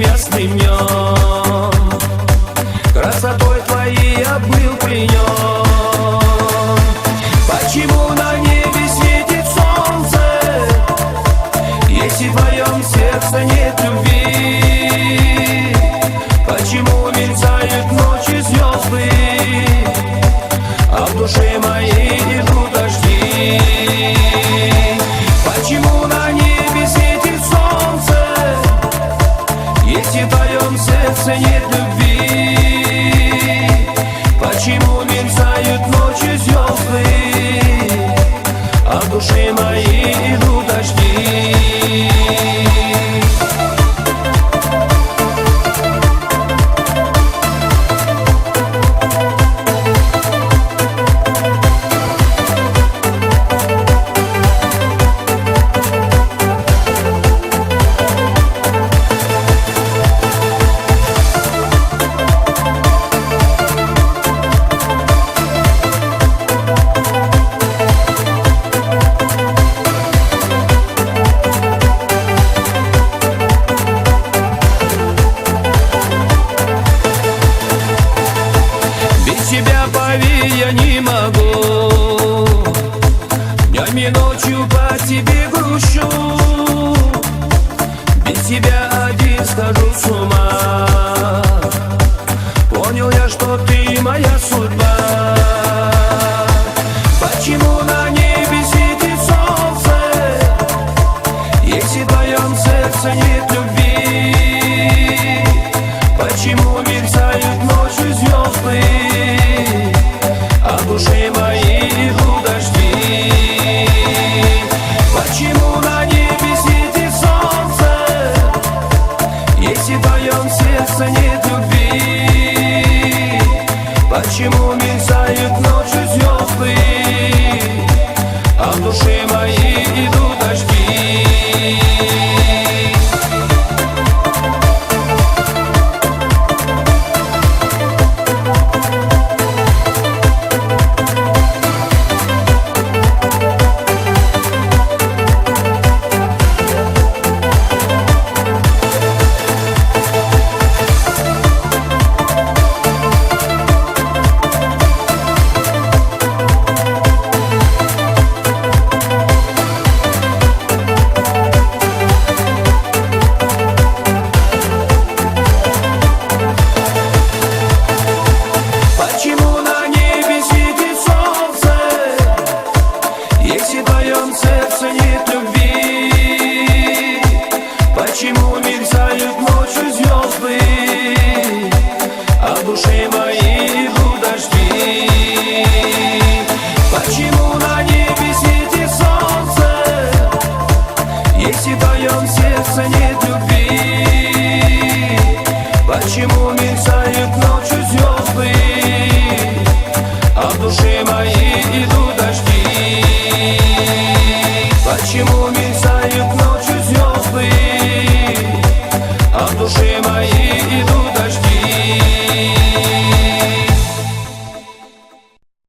ясным днем. Красотой твоей я был пленен. Почему на небе светит солнце, если в твоем сердце нет любви? Почему мерцают ночи звезды, а в душе моей идут дожди? Почему на небе светит солнце, если в твоем сердце нет любви? Почему мерцают ночи звезды, а в душе моей идут дожди? Тебя, поверь, я не могу, днем и ночью по тебе грущу. Без тебя один схожу с ума. Понял я, что ты моя судьба. Почему на небе светит солнце, если в твоем сердце нет любви? Почему мерцают ночью звезды, а в душе моей идут дожди? Почему на небе светит солнце, если в твоем сердце нет любви? Почему мерцают ночью звезды, а в душе моей идут дожди? Почему мерцают ночью звезды, а в душе моей идут дожди? Почему на небе светит солнце, если в твоем сердце нет любви? Почему мерцают